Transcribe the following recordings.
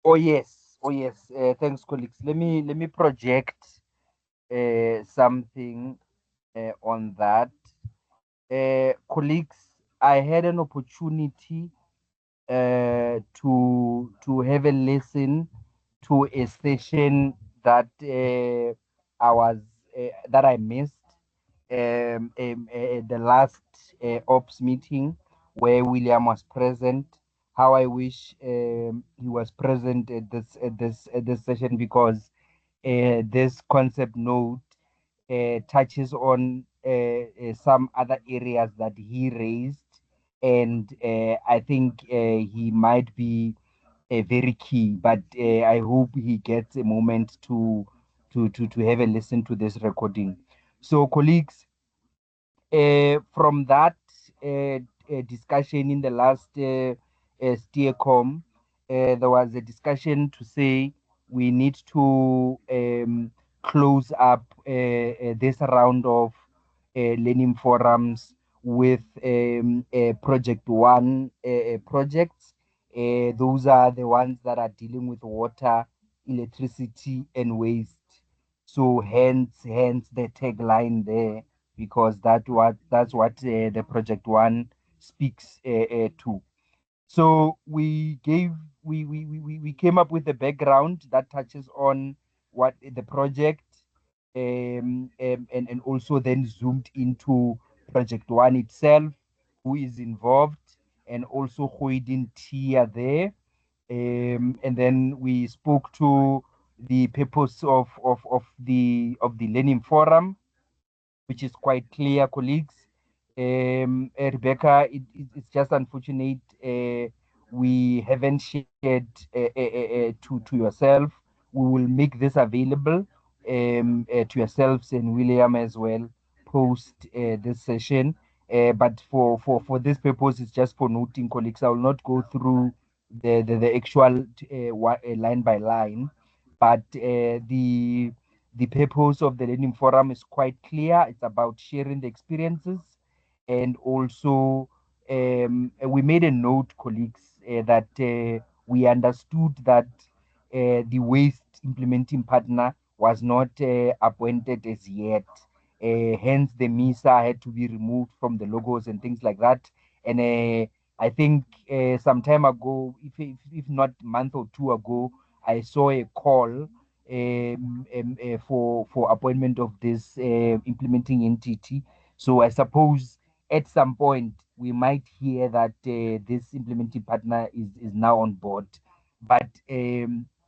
Oh yes, oh yes. Thanks, colleagues. Let me project something on that. Colleagues, I had an opportunity to have a listen to a session that that I missed the last ops meeting where William was present. How I wish he was present at this session, because this concept note touches on some other areas that he raised, and I think he might be very key. But I hope he gets a moment to have a listen to this recording. So, colleagues, from that discussion in the last steercom, there was a discussion to say we need to close up this round of learning forums with project one projects. Those are the ones that are dealing with water, electricity, and waste. So hence the tagline there, because that's what the project one speaks to. So we came up with a background that touches on what the project, and also then zoomed into project one itself, who is involved, and also Hoidin Tia there. And then we spoke to the purpose of the learning forum, which is quite clear, colleagues. Rebecca, it's just unfortunate we haven't shared to yourself. We will make this available to yourselves and William as well post this session. But for this purpose, it's just for noting, colleagues. I will not go through the actual line by line, but the purpose of the learning forum is quite clear. It's about sharing the experiences, and also we made a note, colleagues, that we understood that the waste implementing partner was not appointed as yet. Hence, the MISA had to be removed from the logos and things like that. And I think some time ago, if not a month or two ago, I saw a call for appointment of this implementing entity. So I suppose at some point we might hear that this implementing partner is now on board. But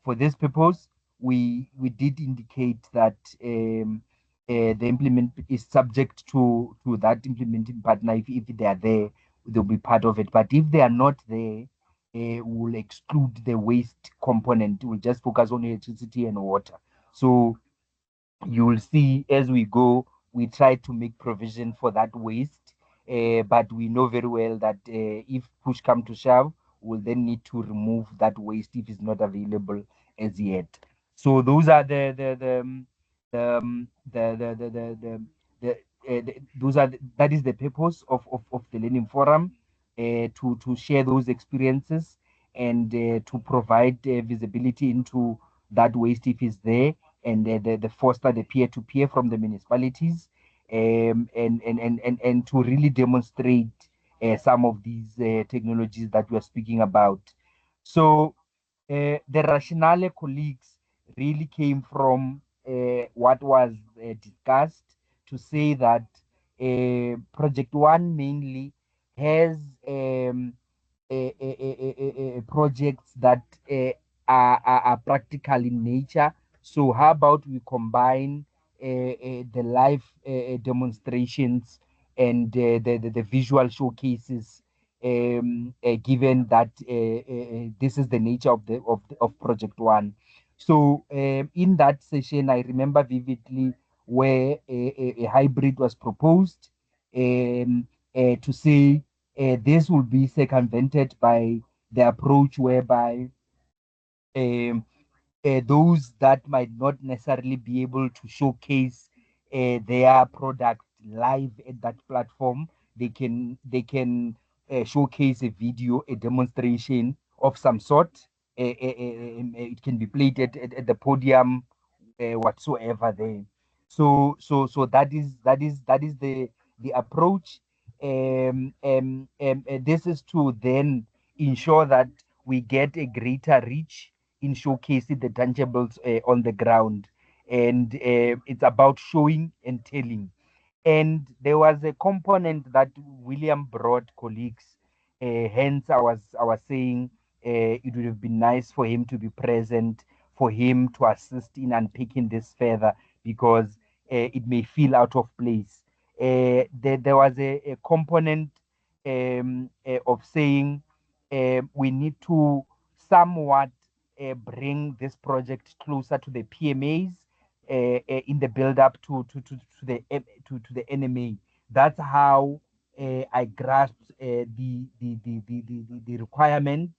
for this purpose, we did indicate that the implement is subject to that implementing partner. If they are there, they'll be part of it. But if they are not there, will exclude the waste component. We'll just focus on electricity and water. So you will see as we go, we try to make provision for that waste. But we know very well that if push come to shove, we'll then need to remove that waste if it's not available as yet. So those are that is the purpose of the learning forum, to share those experiences, and to provide visibility into that waste if it's there, and the foster the peer-to-peer from the municipalities, and to really demonstrate some of these technologies that we are speaking about. So the rationale, colleagues, really came from what was discussed, to say that Project One mainly has projects that are practical in nature. So, how about we combine the live demonstrations and the visual showcases, given that this is the nature of Project One. So, in that session, I remember vividly where a hybrid was proposed, to say this will be circumvented by the approach whereby um, those that might not necessarily be able to showcase their product live at that platform, they can showcase a video, a demonstration of some sort, it can be played at the podium whatsoever there. So that is the approach. This is to then ensure that we get a greater reach in showcasing the tangibles on the ground, and it's about showing and telling. And there was a component that William brought, colleagues. Hence, I was saying it would have been nice for him to be present, for him to assist in unpicking this further, because it may feel out of place. There was a component of saying we need to somewhat bring this project closer to the PMAs in the build up to the NMA. That's how I grasped the requirement.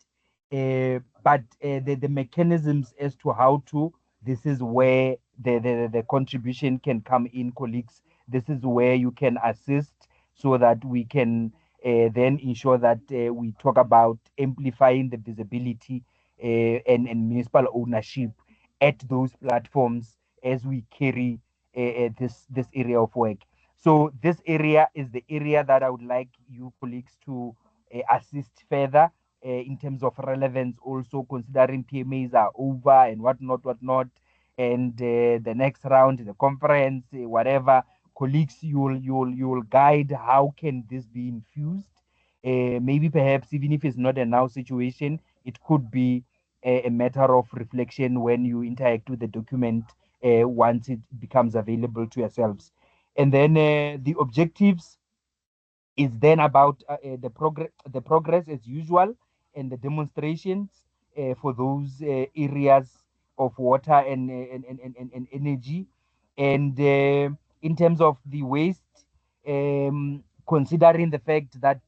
But the mechanisms as to how to, this is where the contribution can come in, colleagues. This is where you can assist so that we can then ensure that we talk about amplifying the visibility and municipal ownership at those platforms as we carry this area of work. So this area is the area that I would like you colleagues to assist further in terms of relevance, also considering PMAs are over and whatnot, and the next round, the conference, whatever. Colleagues, you'll guide how can this be infused. Maybe perhaps even if it's not a now situation, it could be a matter of reflection when you interact with the document once it becomes available to yourselves. And then the objectives is then about the progress as usual, and the demonstrations for those areas of water and energy. And in terms of the waste, considering the fact that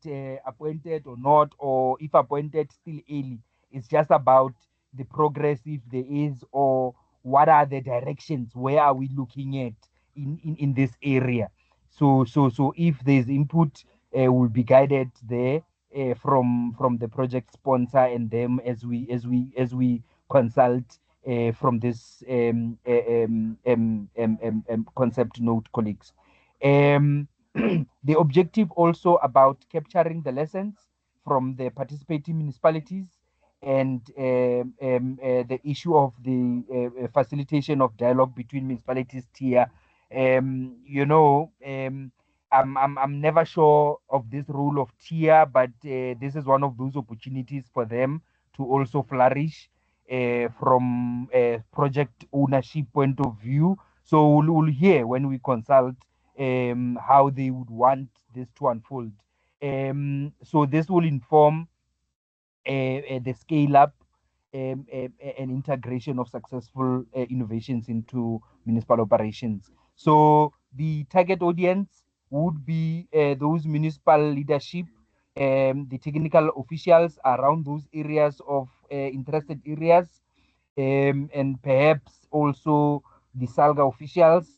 appointed or not, or if appointed still early, it's just about the progress, if there is, or what are the directions, where are we looking at in this area. So if there's input, will be guided there from the project sponsor and them as we consult from this concept note, colleagues. The objective also about capturing the lessons from the participating municipalities, and the issue of the facilitation of dialogue between municipalities tier. I'm never sure of this role of tier, but this is one of those opportunities for them to also flourish from a project ownership point of view. So we'll hear when we consult how they would want this to unfold. So this will inform the scale up and integration of successful innovations into municipal operations. So the target audience would be those municipal leadership, the technical officials around those areas of interested areas, and perhaps also the Salga officials,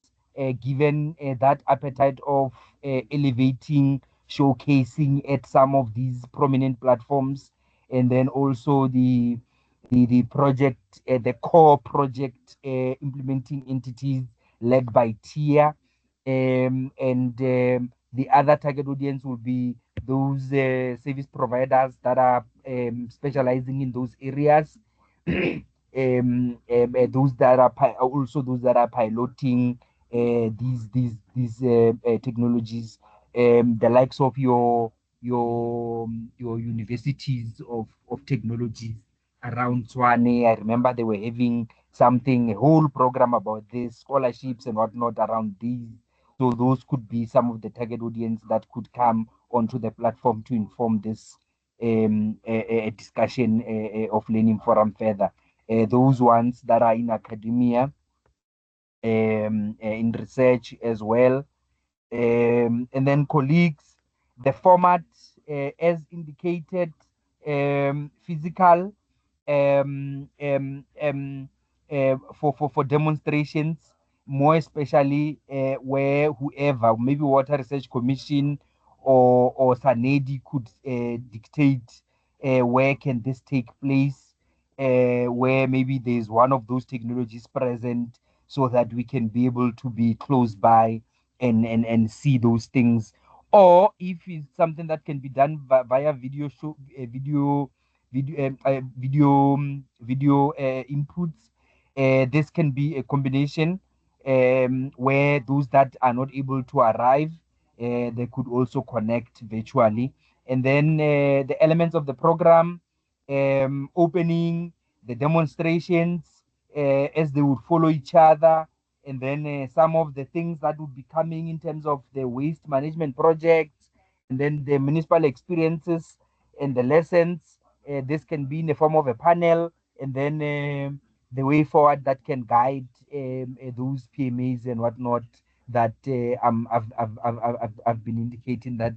given that appetite of elevating, showcasing at some of these prominent platforms, and then also the project, the core project implementing entities led by TIA, and the other target audience will be those service providers that are specializing in those areas. Those that are also those that are piloting these technologies, the likes of your universities of technologies around Swane. I remember they were having something, a whole program about this, scholarships and whatnot around these. So those could be some of the target audience that could come onto the platform to inform this a discussion of learning forum further. Those ones that are in academia, in research as well, and then colleagues, the format, as indicated, physical, for demonstrations, more especially where whoever, maybe Water Research Commission or Sanedi could dictate where can this take place. where maybe there's one of those technologies present so that we can be able to be close by and see those things. Or if it's something that can be done via video show, video inputs, this can be a combination where those that are not able to arrive, they could also connect virtually. And then the elements of the program, opening, the demonstrations as they would follow each other, and then some of the things that would be coming in terms of the waste management projects, and then the municipal experiences and the lessons. This can be in the form of a panel, and then the way forward that can guide those PMAs and whatnot that I've been indicating that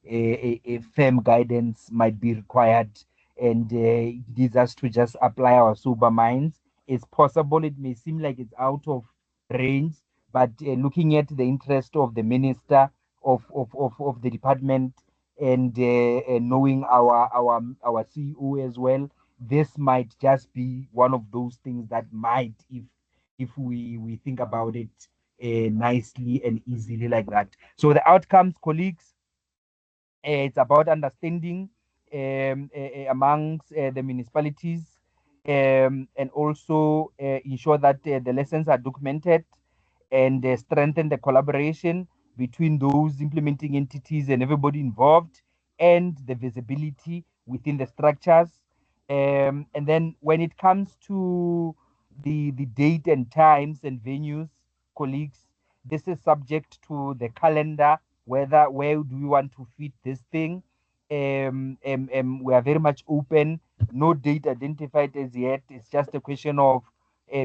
a firm guidance might be required, and it needs us to just apply our sober minds. It's possible it may seem like it's out of range, but looking at the interest of the minister of the department, and knowing our CEO as well, this might just be one of those things that might, if we think about it nicely and easily like that. So the outcomes, colleagues, it's about understanding amongst the municipalities, and also ensure that the lessons are documented, and strengthen the collaboration between those implementing entities and everybody involved, and the visibility within the structures. And then when it comes to the date and times and venues, colleagues, this is subject to the calendar, where do we want to fit this thing. We are very much open, no date identified as yet. It's just a question of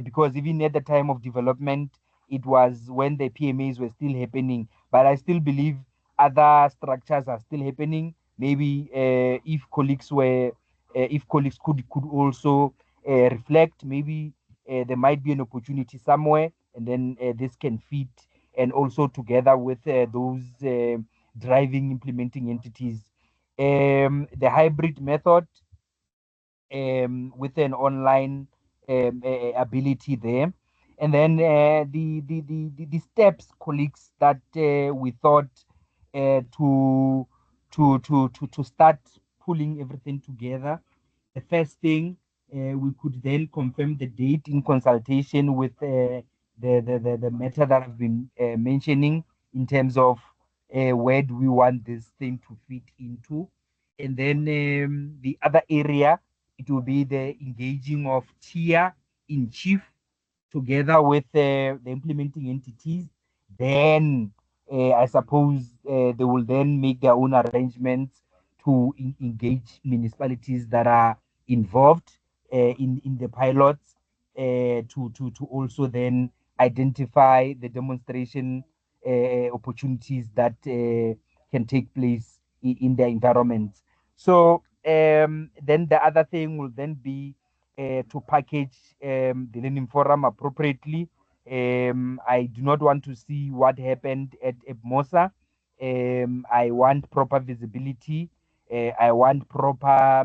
because even at the time of development, it was when the PMAs were still happening, but I still believe other structures are still happening. Maybe if colleagues could also reflect, maybe there might be an opportunity somewhere, and then this can fit, and also together with those driving implementing entities. The hybrid method, with an online ability there. And then the steps, colleagues, that we thought to start pulling everything together. The first thing, we could then confirm the date in consultation with the matter that I've been mentioning, in terms of where do we want this thing to fit into. And then the other area, it will be the engaging of tier in chief together with the implementing entities. Then I suppose they will then make their own arrangements to engage municipalities that are involved in the pilots, to also then identify the demonstration opportunities that can take place in their environment. So then the other thing will then be to package the learning forum appropriately. I do not want to see what happened at Mosa. I want proper visibility. I want proper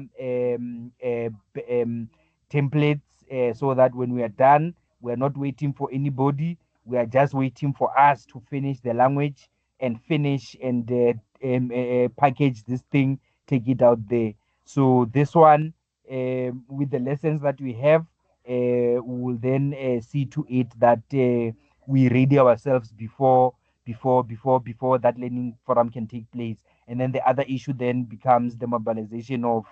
templates, so that when we are done, we are not waiting for anybody. We are just waiting for us to finish the language and finish and package this thing, take it out there. So this one, with the lessons that we have, we will then see to it that we ready ourselves before that learning forum can take place. And then the other issue then becomes the mobilization of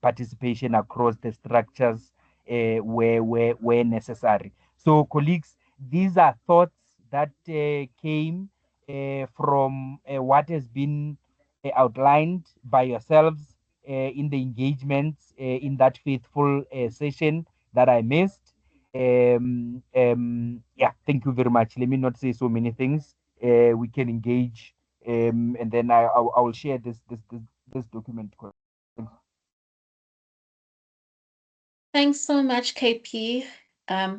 participation across the structures where necessary. So, colleagues, these are thoughts that came from what has been outlined by yourselves in the engagements in that faithful session that I missed. Yeah, thank you very much. Let me not say so many things. We can engage, and then I will share this document. Thanks so much, KP,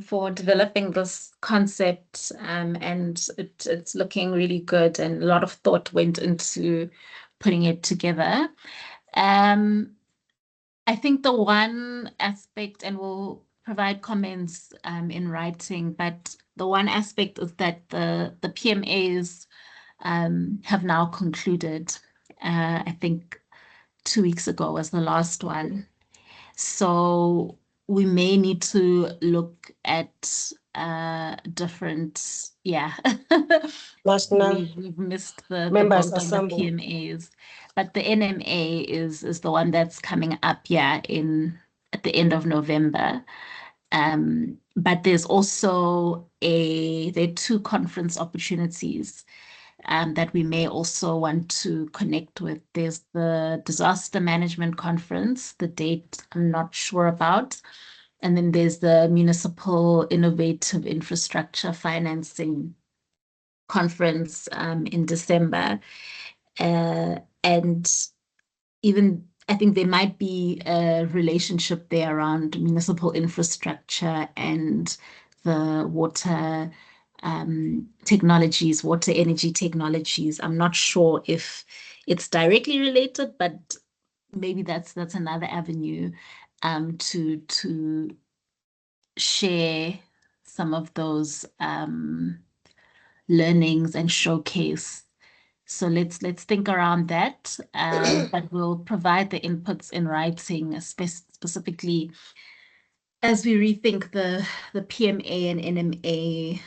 for developing this concept, and it's looking really good, and a lot of thought went into putting it together. I I think the one aspect, and we'll provide comments in writing, but the one aspect is that the PMAs have now concluded. I think 2 weeks ago was the last one. So we may need to look at different, yeah. National We've missed the Members boat on the Assemble. PMAs, but the NMA is the one that's coming up, yeah, at the end of November. But there's also there are 2 conference opportunities that we may also want to connect with. There's the Disaster Management Conference, the date I'm not sure about. And then there's the Municipal Innovative Infrastructure Financing Conference in December. And even I think there might be a relationship there around municipal infrastructure and the water technologies, water energy technologies. I'm not sure if it's directly related, but maybe that's another avenue to share some of those learnings and showcase. So let's think around that, but we'll provide the inputs in writing, specifically as we rethink the PMA and NMA,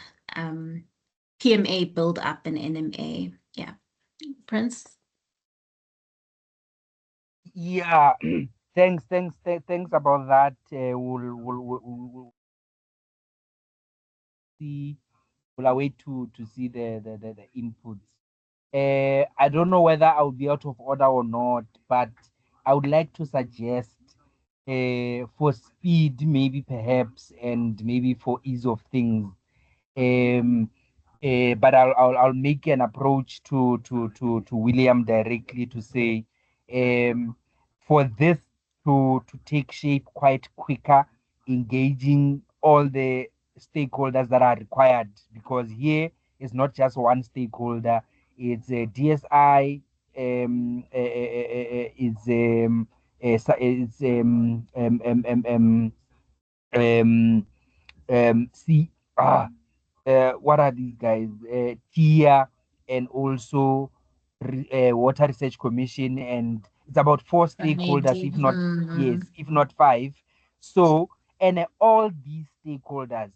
PMA build up and NMA. Yeah, Prince. Yeah, thanks about that. We'll see. We'll await to see the inputs. I don't know whether I'll be out of order or not, but I would like to suggest, for speed, maybe perhaps, and maybe for ease of things. Um, but I'll make an approach to William directly to say, um, for this to take shape quite quicker, engaging all the stakeholders that are required, because here is not just one stakeholder, it's a DSI, it's see, what are these guys? TIA, and also Water Research Commission, and it's about 4 stakeholders, Maybe. if not, yes, if not 5. So, and all these stakeholders,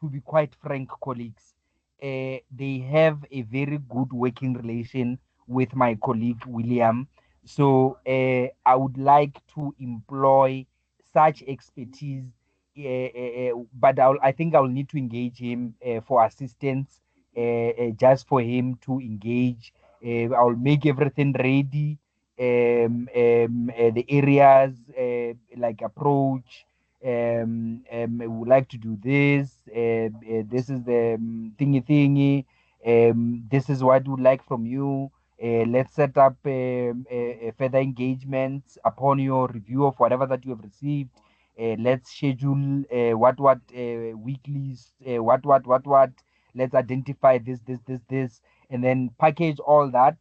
to be quite frank, colleagues, they have a very good working relation with my colleague William. So, I would like to employ such expertise, but I think I'll need to engage him for assistance, just for him to engage. I'll make everything ready, the areas, like approach. We would like to do this. This is the thingy thingy. This is what we would like from you. Let's set up further engagements upon your review of whatever that you have received. Let's schedule what weeklies, what. Let's identify this, and then package all that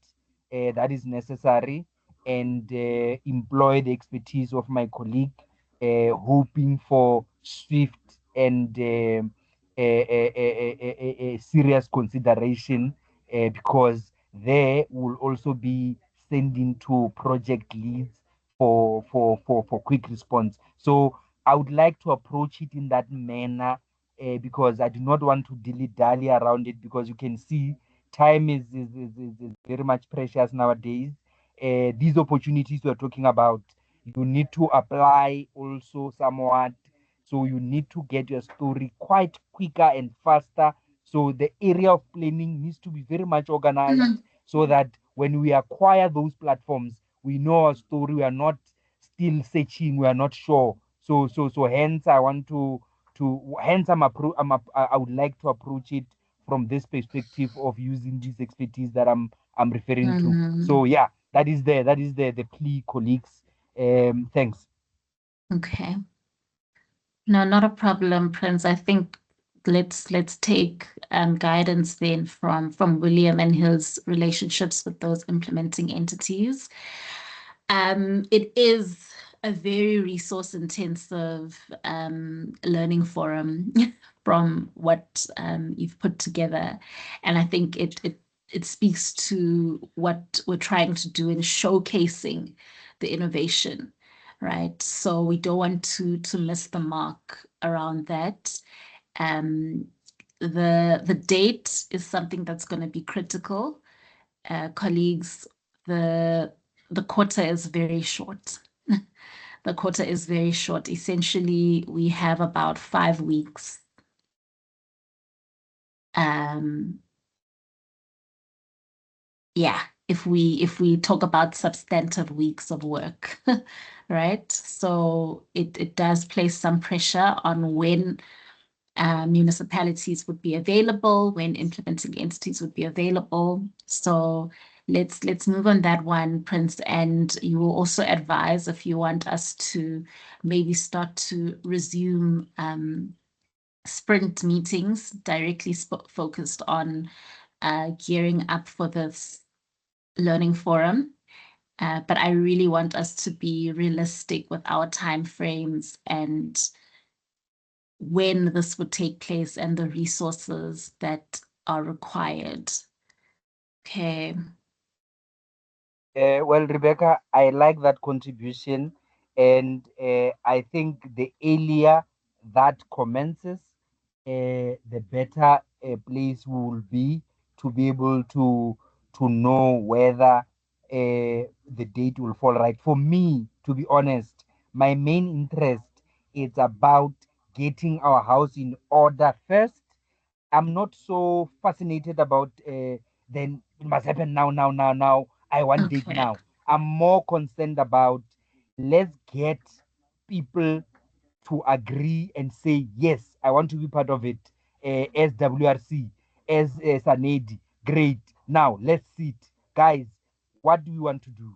that is necessary, and employ the expertise of my colleague, hoping for swift and serious consideration, because they will also be sending to project leads for quick response. So I would like to approach it in that manner, because I do not want to dilly-dally around it, because you can see time is very much precious nowadays. These opportunities we're talking about, you need to apply also somewhat. So you need to get your story quite quicker and faster. So the area of planning needs to be very much organized, so that when we acquire those platforms, we know our story. We are not still searching. We are not sure. So hence I want to hence I would like to approach it from this perspective of using this expertise that I'm referring to. So yeah, that is the plea, colleagues. Thanks. Okay. No, not a problem, Prince. I think let's take guidance then from William and his relationships with those implementing entities. It is a very resource intensive learning forum from what you've put together. And I think it speaks to what we're trying to do in showcasing the innovation, right? So we don't want to miss the mark around that. The date is something that's going to be critical. Colleagues, the quarter is very short. The quarter is very short. Essentially, we have about 5 weeks. Yeah, if we talk about substantive weeks of work, right? So it does place some pressure on when municipalities would be available, when implementing entities would be available. So let's move on that one, Prince. And you will also advise if you want us to maybe start to resume sprint meetings directly focused on gearing up for this learning forum. But I really want us to be realistic with our timeframes and when this would take place and the resources that are required. Okay. Well, Rebecca, I like that contribution, and I think the earlier that commences, the better a place will be to be able to know whether the date will fall right. For me, to be honest, my main interest is about getting our house in order first. I'm not so fascinated about then it must happen now. I want date Okay. now. I'm more concerned about let's get people to agree and say yes, I want to be part of it. As WRC, as Sanedi, great. Now let's sit, guys. What do we want to do?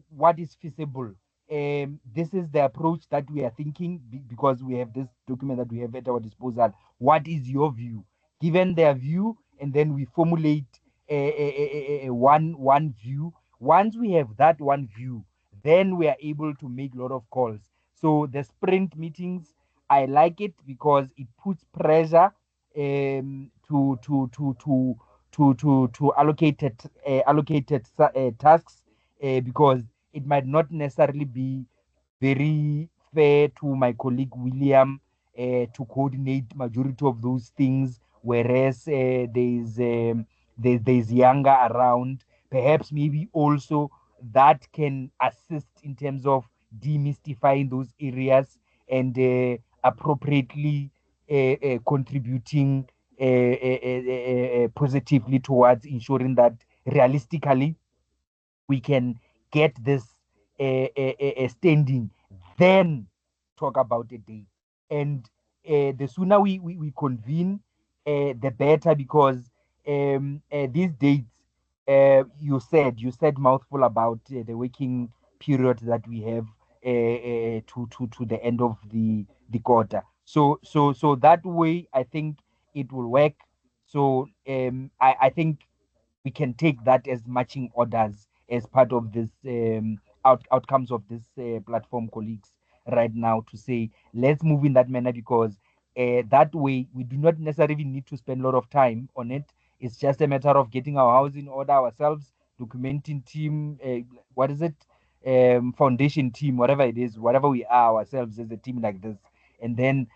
What is feasible? This is the approach that we are thinking because we have this document that we have at our disposal. What is your view? Given their view, and then we formulate one view. Once we have that one view, then we are able to make a lot of calls. So the sprint meetings, I like it because it puts pressure to allocated tasks because it might not necessarily be very fair to my colleague William to coordinate majority of those things, whereas there's younger around. Perhaps maybe also that can assist in terms of demystifying those areas and appropriately contributing positively towards ensuring that realistically we can get this standing, then talk about a date. And the sooner we convene, the better, because these dates, you said mouthful about the working period that we have to the end of the quarter. So that way, I think it will work. So I think we can take that as matching orders as part of this outcomes of this platform, colleagues, right now, to say let's move in that manner, because that way we do not necessarily need to spend a lot of time on it. It's just a matter of getting our house in order ourselves, documenting team, what is it, foundation team, whatever it is, whatever we are ourselves as a team like this, and then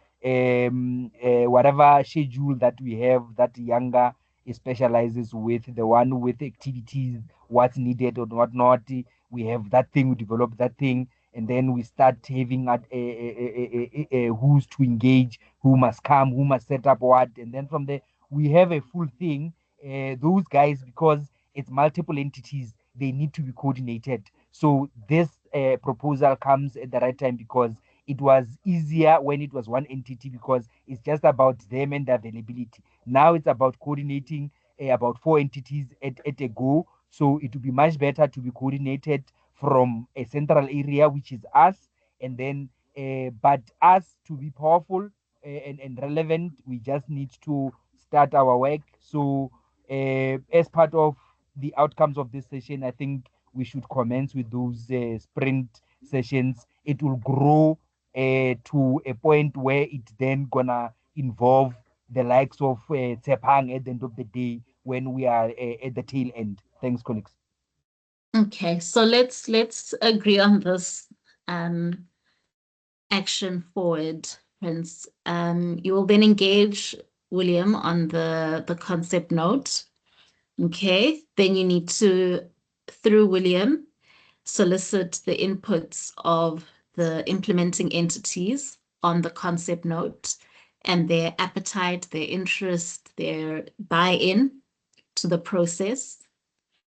whatever schedule that we have, that younger specializes with, the one with activities, what's needed or what not. We have that thing, we develop that thing, and then we start having who's to engage, who must come, who must set up what, and then from there we have a full thing. Those guys, because it's multiple entities, they need to be coordinated. So this proposal comes at the right time, because it was easier when it was one entity, because it's just about them and the availability. Now it's about coordinating about 4 entities at a go. So it would be much better to be coordinated from a central area, which is us, and then but us to be powerful and relevant, we just need to start our work. So as part of the outcomes of this session, I think we should commence with those sprint sessions, it will grow to a point where it then gonna involve the likes of Tsepang at the end of the day when we are at the tail end. Thanks, colleagues. Okay, so let's agree on this action forward, Prince. You will then engage William on the concept note. Okay, then you need to, through William, solicit the inputs of the implementing entities on the concept note and their appetite, their interest, their buy-in to the process,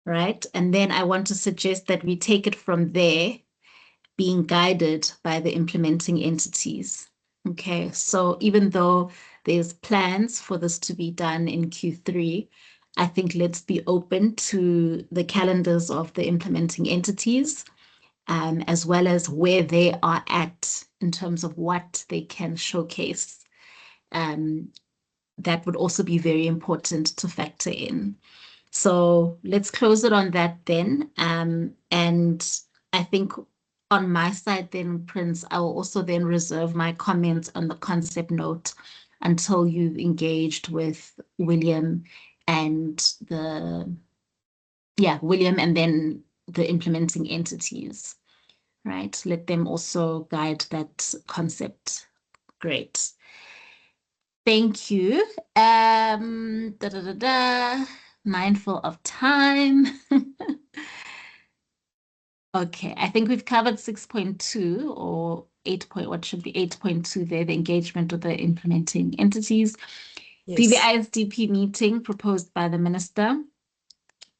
right? And then I want to suggest that we take it from there, being guided by the implementing entities. Okay, so even though there's plans for this to be done in Q3, I think let's be open to the calendars of the implementing entities, as well as where they are at in terms of what they can showcase. That would also be very important to factor in. So let's close it on that then. And I think on my side then, Prince, I will also then reserve my comments on the concept note until you've engaged with William and William and then the implementing entities, right? Let them also guide that concept. Great. Thank you. Mindful of time. Okay, I think we've covered 6.2 or 8. What should be 8.2 there, the engagement with the implementing entities. Yes. VVISDP meeting proposed by the minister.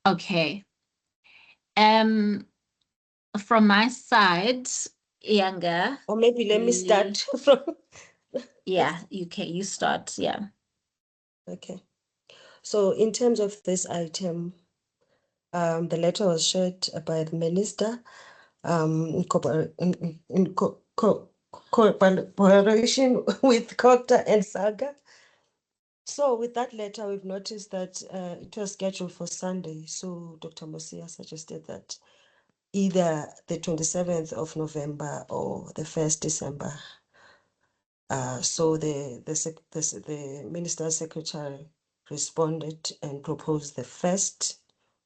Okay. From my side, Younger. Or maybe let me start from. Yeah, you start. Yeah. Okay. So in terms of this item, the letter was shared by the minister in collaboration with COGTA and SAGA. So with that letter, we've noticed that it was scheduled for Sunday. So Dr. Mosia suggested that either the 27th of November or the 1st December. So the minister's secretary responded and proposed the 1st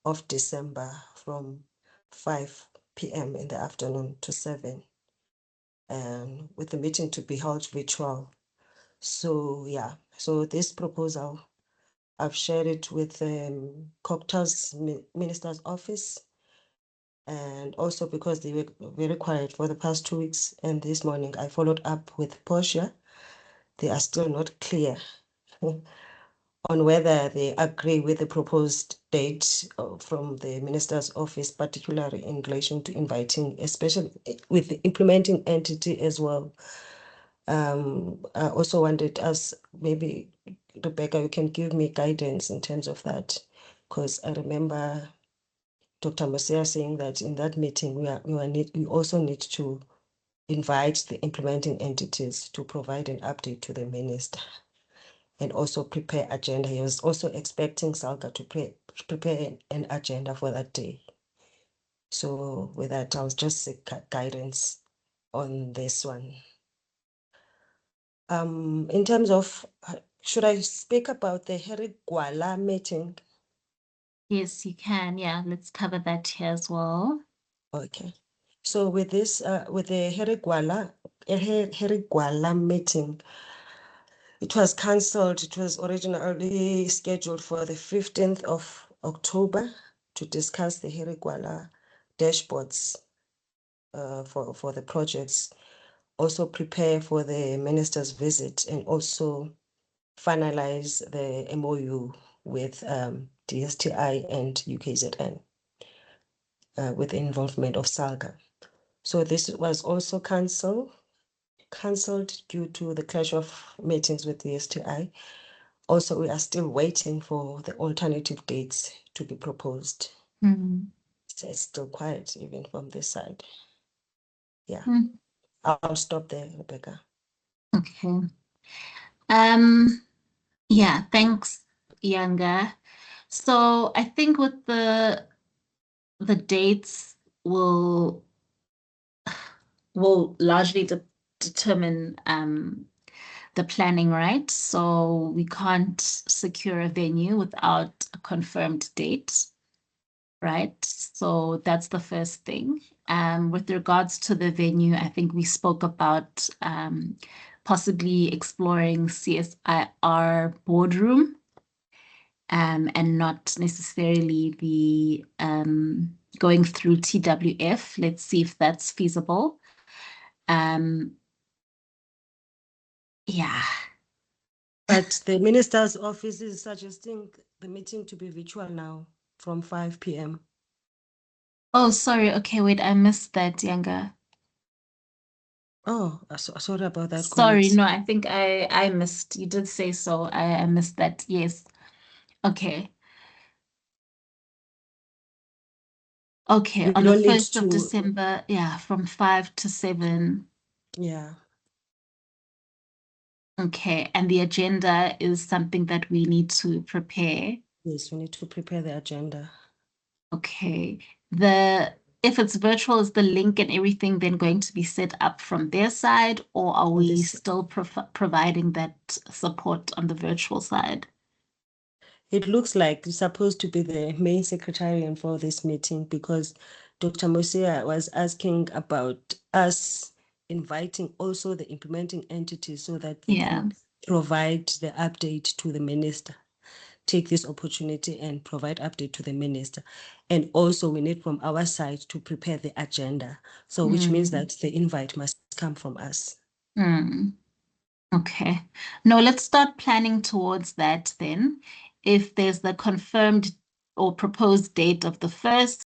of December from 5 p.m. in the afternoon to 7, and with the meeting to be held virtual. So yeah, so this proposal, I've shared it with COGTA's minister's office, and also because they were very quiet for the past 2 weeks, and this morning I followed up with Portia. They are still not clear on whether they agree with the proposed date from the minister's office, particularly in relation to inviting, especially with the implementing entity as well. I also wanted us, maybe Rebecca, you can give me guidance in terms of that, because I remember Dr. Mosia saying that in that meeting we also need to invite the implementing entities to provide an update to the minister and also prepare agenda. He was also expecting SAGA to prepare an agenda for that day. So with that, I'll just seek guidance on this one. In terms of, should I speak about the Harry Gwala meeting? Yes, you can. Yeah, let's cover that here as well. Okay. So with this, with the Harry Gwala meeting, it was cancelled. It was originally scheduled for the 15th of October to discuss the Harry Gwala dashboards for the projects, also prepare for the minister's visit, and also finalize the MOU with DSTI and UKZN with the involvement of SAGA. So this was also cancelled due to the clash of meetings with the STI. Also, we are still waiting for the alternative dates to be proposed. So it's still quiet even from this side. Yeah. I'll stop there, Rebecca. Okay. Yeah, thanks, Younger. So I think with the dates will will largely determine the planning, right? So we can't secure a venue without a confirmed date, right? So that's the first thing. With regards to the venue, I think we spoke about possibly exploring CSIR boardroom, and not necessarily the going through TWF. Let's see if that's feasible. Yeah. But the minister's office is suggesting the meeting to be virtual now from 5 p.m. Oh, sorry. Okay, wait, I missed that, Yanga. Oh, sorry about that, Sorry, colleagues. no, I think I missed. You did say so. I missed that. Yes. Okay. Okay, We on the don't need 1st of to, December, yeah, from 5 to 7. yeah. Okay, and the agenda is something that we need to prepare. Yes, we need to prepare the agenda. Okay. If it's virtual, is the link and everything then going to be set up from their side, or are we still providing that support on the virtual side? It looks like it's supposed to be the main secretarian for this meeting, because Dr. Mosia was asking about us inviting also the implementing entities so that they can provide the update to the minister. Take this opportunity and provide update to the minister. And also we need from our side to prepare the agenda. So which means that the invite must come from us. Okay. No, let's start planning towards that then. If there's the confirmed or proposed date of the 1st,